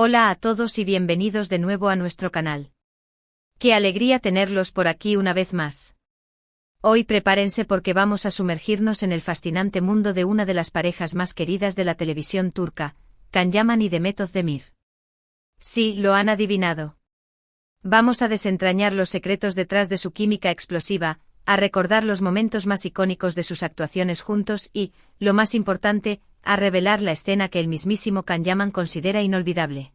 Hola a todos y bienvenidos de nuevo a nuestro canal. Qué alegría tenerlos por aquí una vez más. Hoy prepárense porque vamos a sumergirnos en el fascinante mundo de una de las parejas más queridas de la televisión turca, Can Yaman y Demet Özdemir. Sí, lo han adivinado. Vamos a desentrañar los secretos detrás de su química explosiva, a recordar los momentos más icónicos de sus actuaciones juntos y, lo más importante, a revelar la escena que el mismísimo Can Yaman considera inolvidable.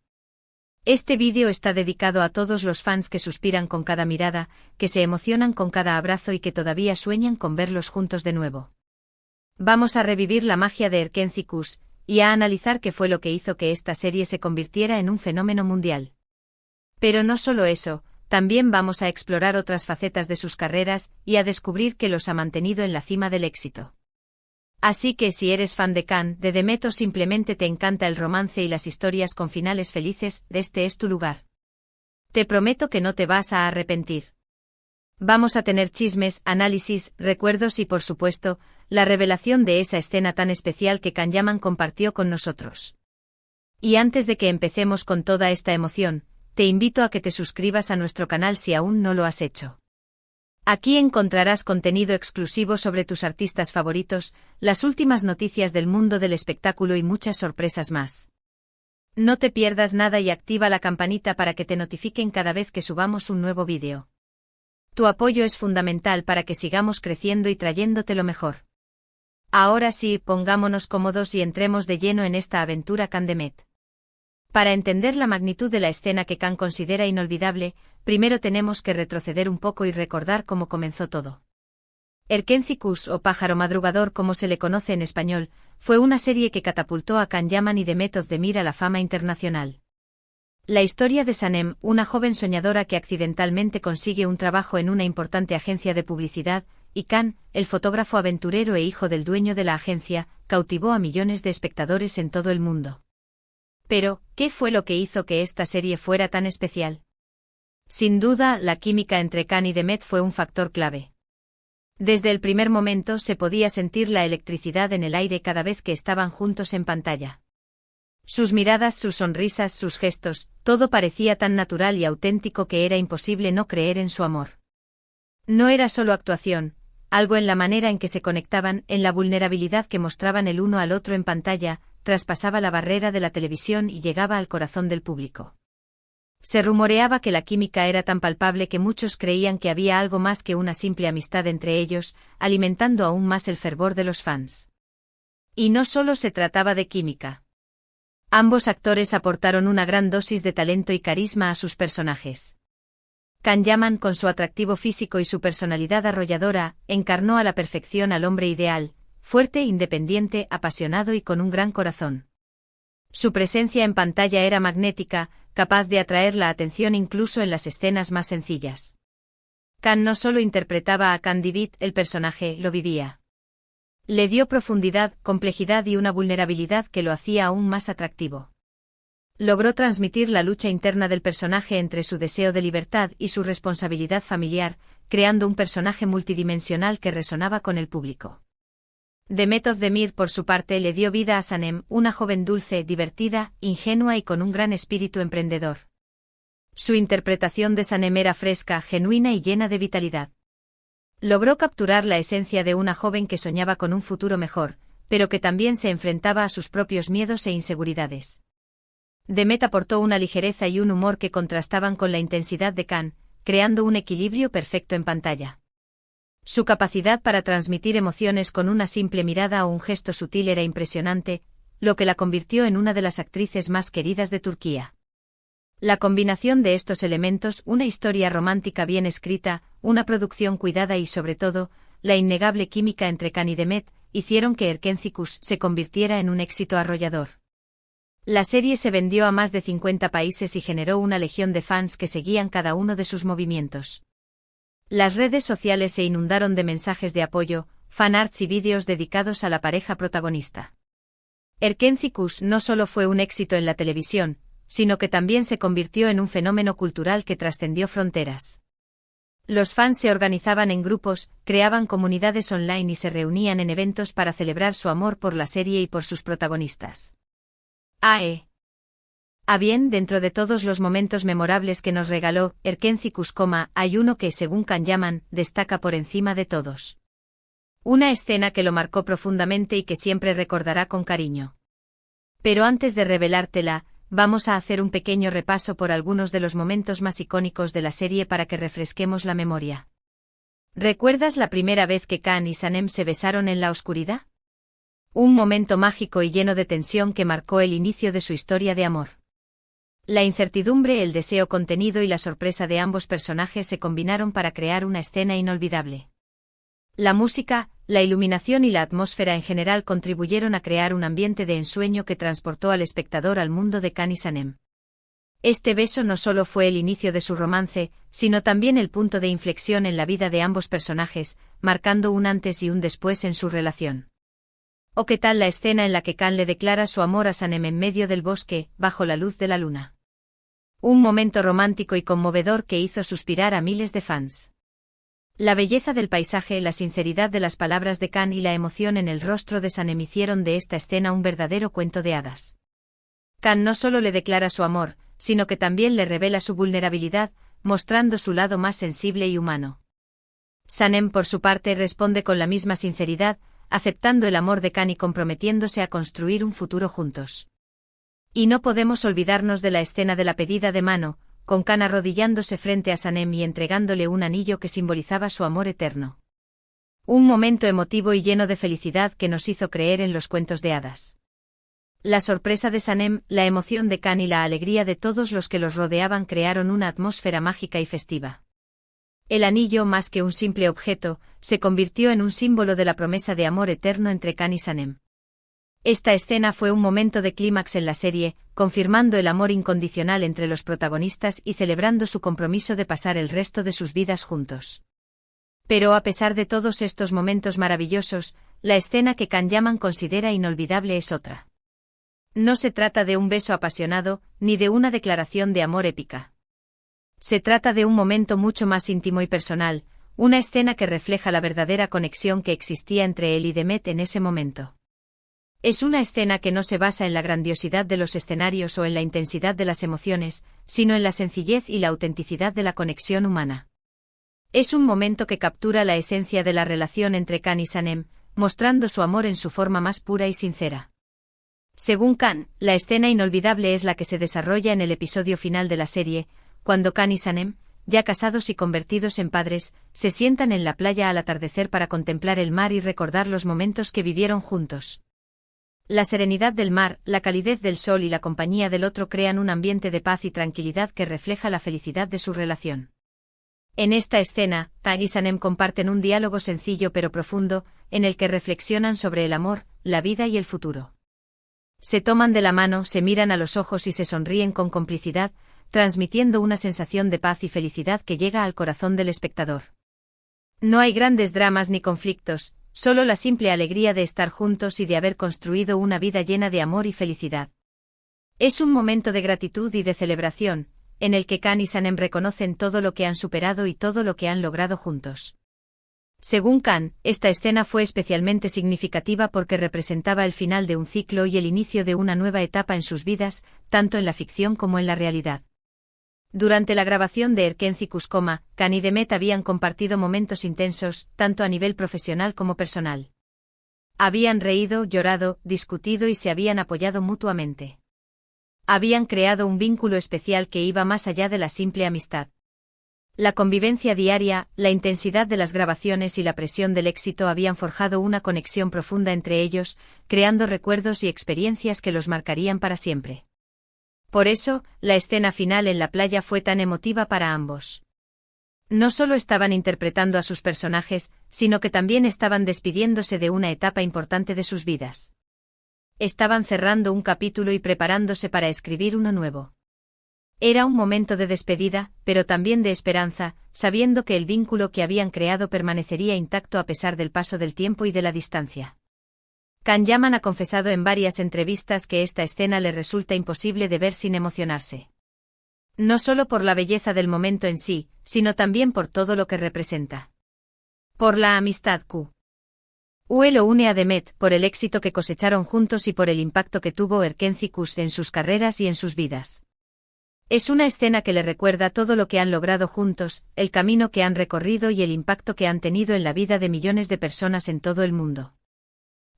Este vídeo está dedicado a todos los fans que suspiran con cada mirada, que se emocionan con cada abrazo y que todavía sueñan con verlos juntos de nuevo. Vamos a revivir la magia de Erkenci Kuş, y a analizar qué fue lo que hizo que esta serie se convirtiera en un fenómeno mundial. Pero no solo eso, también vamos a explorar otras facetas de sus carreras y a descubrir qué los ha mantenido en la cima del éxito. Así que si eres fan de Can, de Demet o simplemente te encanta el romance y las historias con finales felices, este es tu lugar. Te prometo que no te vas a arrepentir. Vamos a tener chismes, análisis, recuerdos y por supuesto, la revelación de esa escena tan especial que Can Yaman compartió con nosotros. Y antes de que empecemos con toda esta emoción, te invito a que te suscribas a nuestro canal si aún no lo has hecho. Aquí encontrarás contenido exclusivo sobre tus artistas favoritos, las últimas noticias del mundo del espectáculo y muchas sorpresas más. No te pierdas nada y activa la campanita para que te notifiquen cada vez que subamos un nuevo vídeo. Tu apoyo es fundamental para que sigamos creciendo y trayéndote lo mejor. Ahora sí, pongámonos cómodos y entremos de lleno en esta aventura Can Demet. Para entender la magnitud de la escena que Can considera inolvidable, primero tenemos que retroceder un poco y recordar cómo comenzó todo. Erkenci Kuş, o Pájaro Madrugador como se le conoce en español, fue una serie que catapultó a Can Yaman y Demet Özdemir a la fama internacional. La historia de Sanem, una joven soñadora que accidentalmente consigue un trabajo en una importante agencia de publicidad, y Can, el fotógrafo aventurero e hijo del dueño de la agencia, cautivó a millones de espectadores en todo el mundo. Pero, ¿qué fue lo que hizo que esta serie fuera tan especial? Sin duda, la química entre Can y Demet fue un factor clave. Desde el primer momento se podía sentir la electricidad en el aire cada vez que estaban juntos en pantalla. Sus miradas, sus sonrisas, sus gestos, todo parecía tan natural y auténtico que era imposible no creer en su amor. No era solo actuación, algo en la manera en que se conectaban, en la vulnerabilidad que mostraban el uno al otro en pantalla, traspasaba la barrera de la televisión y llegaba al corazón del público. Se rumoreaba que la química era tan palpable que muchos creían que había algo más que una simple amistad entre ellos, alimentando aún más el fervor de los fans. Y no solo se trataba de química. Ambos actores aportaron una gran dosis de talento y carisma a sus personajes. Can Yaman, con su atractivo físico y su personalidad arrolladora, encarnó a la perfección al hombre ideal, fuerte, independiente, apasionado y con un gran corazón. Su presencia en pantalla era magnética, capaz de atraer la atención incluso en las escenas más sencillas. Can no solo interpretaba a Can Divit, el personaje, lo vivía. Le dio profundidad, complejidad y una vulnerabilidad que lo hacía aún más atractivo. Logró transmitir la lucha interna del personaje entre su deseo de libertad y su responsabilidad familiar, creando un personaje multidimensional que resonaba con el público. Demet Özdemir, por su parte, le dio vida a Sanem, una joven dulce, divertida, ingenua y con un gran espíritu emprendedor. Su interpretación de Sanem era fresca, genuina y llena de vitalidad. Logró capturar la esencia de una joven que soñaba con un futuro mejor, pero que también se enfrentaba a sus propios miedos e inseguridades. Demet aportó una ligereza y un humor que contrastaban con la intensidad de Can, creando un equilibrio perfecto en pantalla. Su capacidad para transmitir emociones con una simple mirada o un gesto sutil era impresionante, lo que la convirtió en una de las actrices más queridas de Turquía. La combinación de estos elementos, una historia romántica bien escrita, una producción cuidada y sobre todo, la innegable química entre Can y Demet, hicieron que Erkenci Kuş se convirtiera en un éxito arrollador. La serie se vendió a más de 50 países y generó una legión de fans que seguían cada uno de sus movimientos. Las redes sociales se inundaron de mensajes de apoyo, fanarts y vídeos dedicados a la pareja protagonista. Erkenci Kuş no solo fue un éxito en la televisión, sino que también se convirtió en un fenómeno cultural que trascendió fronteras. Los fans se organizaban en grupos, creaban comunidades online y se reunían en eventos para celebrar su amor por la serie y por sus protagonistas. Bien, dentro de todos los momentos memorables que nos regaló Erkenci Kuskoma, hay uno que, según Kan Yaman, destaca por encima de todos. Una escena que lo marcó profundamente y que siempre recordará con cariño. Pero antes de revelártela, vamos a hacer un pequeño repaso por algunos de los momentos más icónicos de la serie para que refresquemos la memoria. ¿Recuerdas la primera vez que Kan y Sanem se besaron en la oscuridad? Un momento mágico y lleno de tensión que marcó el inicio de su historia de amor. La incertidumbre, el deseo contenido y la sorpresa de ambos personajes se combinaron para crear una escena inolvidable. La música, la iluminación y la atmósfera en general contribuyeron a crear un ambiente de ensueño que transportó al espectador al mundo de Kan y Sanem. Este beso no solo fue el inicio de su romance, sino también el punto de inflexión en la vida de ambos personajes, marcando un antes y un después en su relación. ¿O qué tal la escena en la que Kan le declara su amor a Sanem en medio del bosque, bajo la luz de la luna? Un momento romántico y conmovedor que hizo suspirar a miles de fans. La belleza del paisaje, la sinceridad de las palabras de Kan y la emoción en el rostro de Sanem hicieron de esta escena un verdadero cuento de hadas. Kan no solo le declara su amor, sino que también le revela su vulnerabilidad, mostrando su lado más sensible y humano. Sanem, por su parte, responde con la misma sinceridad, aceptando el amor de Kan y comprometiéndose a construir un futuro juntos. Y no podemos olvidarnos de la escena de la pedida de mano, con Kan arrodillándose frente a Sanem y entregándole un anillo que simbolizaba su amor eterno. Un momento emotivo y lleno de felicidad que nos hizo creer en los cuentos de hadas. La sorpresa de Sanem, la emoción de Kan y la alegría de todos los que los rodeaban crearon una atmósfera mágica y festiva. El anillo, más que un simple objeto, se convirtió en un símbolo de la promesa de amor eterno entre Kan y Sanem. Esta escena fue un momento de clímax en la serie, confirmando el amor incondicional entre los protagonistas y celebrando su compromiso de pasar el resto de sus vidas juntos. Pero a pesar de todos estos momentos maravillosos, la escena que Kan Yaman considera inolvidable es otra. No se trata de un beso apasionado, ni de una declaración de amor épica. Se trata de un momento mucho más íntimo y personal, una escena que refleja la verdadera conexión que existía entre él y Demet en ese momento. Es una escena que no se basa en la grandiosidad de los escenarios o en la intensidad de las emociones, sino en la sencillez y la autenticidad de la conexión humana. Es un momento que captura la esencia de la relación entre Kan y Sanem, mostrando su amor en su forma más pura y sincera. Según Kan, la escena inolvidable es la que se desarrolla en el episodio final de la serie, cuando Kan y Sanem, ya casados y convertidos en padres, se sientan en la playa al atardecer para contemplar el mar y recordar los momentos que vivieron juntos. La serenidad del mar, la calidez del sol y la compañía del otro crean un ambiente de paz y tranquilidad que refleja la felicidad de su relación. En esta escena, Kan y Sanem comparten un diálogo sencillo pero profundo, en el que reflexionan sobre el amor, la vida y el futuro. Se toman de la mano, se miran a los ojos y se sonríen con complicidad, transmitiendo una sensación de paz y felicidad que llega al corazón del espectador. No hay grandes dramas ni conflictos, solo la simple alegría de estar juntos y de haber construido una vida llena de amor y felicidad. Es un momento de gratitud y de celebración, en el que Kan y Sanem reconocen todo lo que han superado y todo lo que han logrado juntos. Según Kan, esta escena fue especialmente significativa porque representaba el final de un ciclo y el inicio de una nueva etapa en sus vidas, tanto en la ficción como en la realidad. Durante la grabación de Erkenci Kuskoma, Kan y Demet habían compartido momentos intensos, tanto a nivel profesional como personal. Habían reído, llorado, discutido y se habían apoyado mutuamente. Habían creado un vínculo especial que iba más allá de la simple amistad. La convivencia diaria, la intensidad de las grabaciones y la presión del éxito habían forjado una conexión profunda entre ellos, creando recuerdos y experiencias que los marcarían para siempre. Por eso, la escena final en la playa fue tan emotiva para ambos. No solo estaban interpretando a sus personajes, sino que también estaban despidiéndose de una etapa importante de sus vidas. Estaban cerrando un capítulo y preparándose para escribir uno nuevo. Era un momento de despedida, pero también de esperanza, sabiendo que el vínculo que habían creado permanecería intacto a pesar del paso del tiempo y de la distancia. Kan Yaman ha confesado en varias entrevistas que esta escena le resulta imposible de ver sin emocionarse. No solo por la belleza del momento en sí, sino también por todo lo que representa. Por la amistad Ue lo une a Demet por el éxito que cosecharon juntos y por el impacto que tuvo Erkenci-Kuş en sus carreras y en sus vidas. Es una escena que le recuerda todo lo que han logrado juntos, el camino que han recorrido y el impacto que han tenido en la vida de millones de personas en todo el mundo.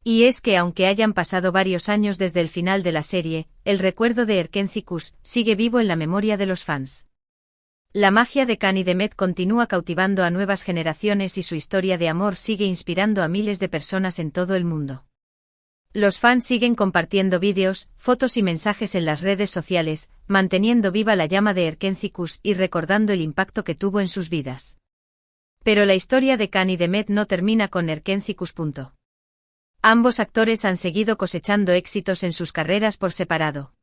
Y es que aunque hayan pasado varios años desde el final de la serie, el recuerdo de Erkenci-Kuş sigue vivo en la memoria de los fans. La magia de Can y Demet continúa cautivando a nuevas generaciones y su historia de amor sigue inspirando a miles de personas en todo el mundo. Los fans siguen compartiendo vídeos, fotos y mensajes en las redes sociales, manteniendo viva la llama de Erkenci-Kuş y recordando el impacto que tuvo en sus vidas. Pero la historia de Can y Demet no termina con Erkenci-Kuş. Ambos actores han seguido cosechando éxitos en sus carreras por separado.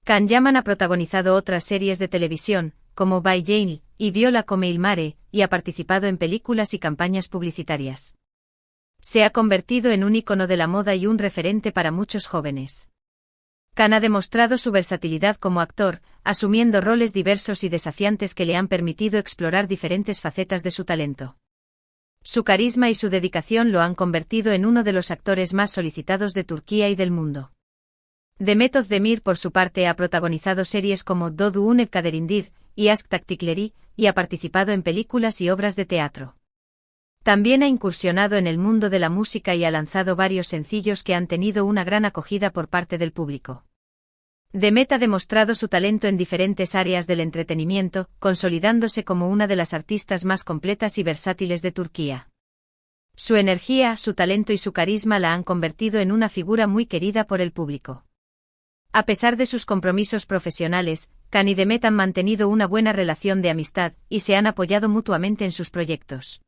Can Yaman ha protagonizado otras series de televisión, como By Jane y Viola come il mare, y ha participado en películas y campañas publicitarias. Se ha convertido en un ícono de la moda y un referente para muchos jóvenes. Can ha demostrado su versatilidad como actor, asumiendo roles diversos y desafiantes que le han permitido explorar diferentes facetas de su talento. Su carisma y su dedicación lo han convertido en uno de los actores más solicitados de Turquía y del mundo. Demet Özdemir por su parte ha protagonizado series como Doğduğun Ev Kaderindir y Aşk Taktikleri, y ha participado en películas y obras de teatro. También ha incursionado en el mundo de la música y ha lanzado varios sencillos que han tenido una gran acogida por parte del público. Demet ha demostrado su talento en diferentes áreas del entretenimiento, consolidándose como una de las artistas más completas y versátiles de Turquía. Su energía, su talento y su carisma la han convertido en una figura muy querida por el público. A pesar de sus compromisos profesionales, Can y Demet han mantenido una buena relación de amistad y se han apoyado mutuamente en sus proyectos.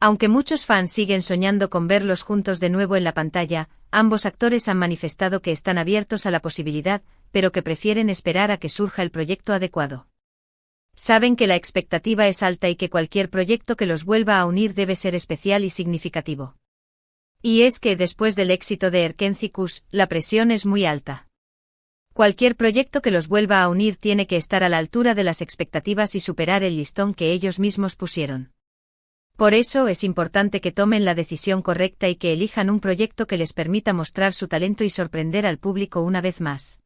Aunque muchos fans siguen soñando con verlos juntos de nuevo en la pantalla, ambos actores han manifestado que están abiertos a la posibilidad, pero que prefieren esperar a que surja el proyecto adecuado. Saben que la expectativa es alta y que cualquier proyecto que los vuelva a unir debe ser especial y significativo. Y es que después del éxito de Erkenci-Kuş, la presión es muy alta. Cualquier proyecto que los vuelva a unir tiene que estar a la altura de las expectativas y superar el listón que ellos mismos pusieron. Por eso es importante que tomen la decisión correcta y que elijan un proyecto que les permita mostrar su talento y sorprender al público una vez más.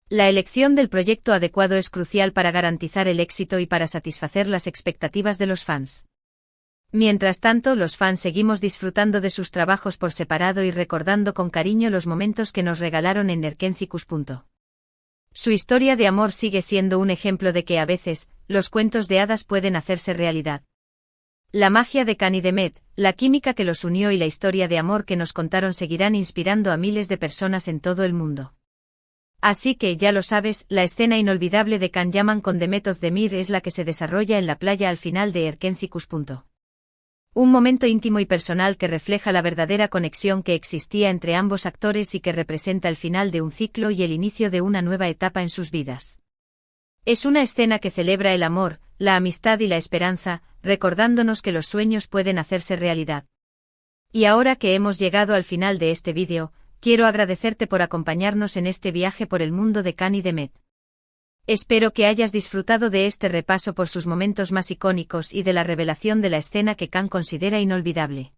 La elección del proyecto adecuado es crucial para garantizar el éxito y para satisfacer las expectativas de los fans. Mientras tanto, los fans seguimos disfrutando de sus trabajos por separado y recordando con cariño los momentos que nos regalaron en Erkenci-Kuş. Su historia de amor sigue siendo un ejemplo de que a veces, los cuentos de hadas pueden hacerse realidad. La magia de Can y Demet, la química que los unió y la historia de amor que nos contaron seguirán inspirando a miles de personas en todo el mundo. Así que ya lo sabes, la escena inolvidable de Can Yaman con Demet Özdemir es la que se desarrolla en la playa al final de Erkenci-Kuş. Un momento íntimo y personal que refleja la verdadera conexión que existía entre ambos actores y que representa el final de un ciclo y el inicio de una nueva etapa en sus vidas. Es una escena que celebra el amor, la amistad y la esperanza, recordándonos que los sueños pueden hacerse realidad. Y ahora que hemos llegado al final de este vídeo, quiero agradecerte por acompañarnos en este viaje por el mundo de Can y Demet. Espero que hayas disfrutado de este repaso por sus momentos más icónicos y de la revelación de la escena que Can considera inolvidable.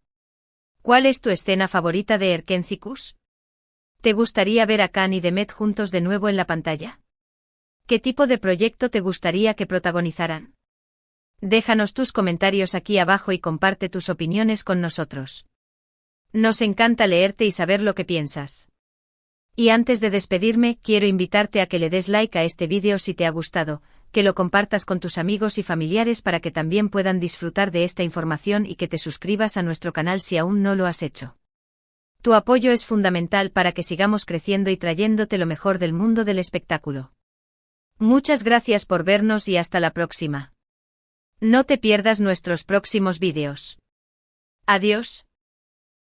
¿Cuál es tu escena favorita de Erkenci-Kuş? ¿Te gustaría ver a Can y Demet juntos de nuevo en la pantalla? ¿Qué tipo de proyecto te gustaría que protagonizaran? Déjanos tus comentarios aquí abajo y comparte tus opiniones con nosotros. Nos encanta leerte y saber lo que piensas. Y antes de despedirme, quiero invitarte a que le des like a este vídeo si te ha gustado, que lo compartas con tus amigos y familiares para que también puedan disfrutar de esta información y que te suscribas a nuestro canal si aún no lo has hecho. Tu apoyo es fundamental para que sigamos creciendo y trayéndote lo mejor del mundo del espectáculo. Muchas gracias por vernos y hasta la próxima. No te pierdas nuestros próximos vídeos. Adiós.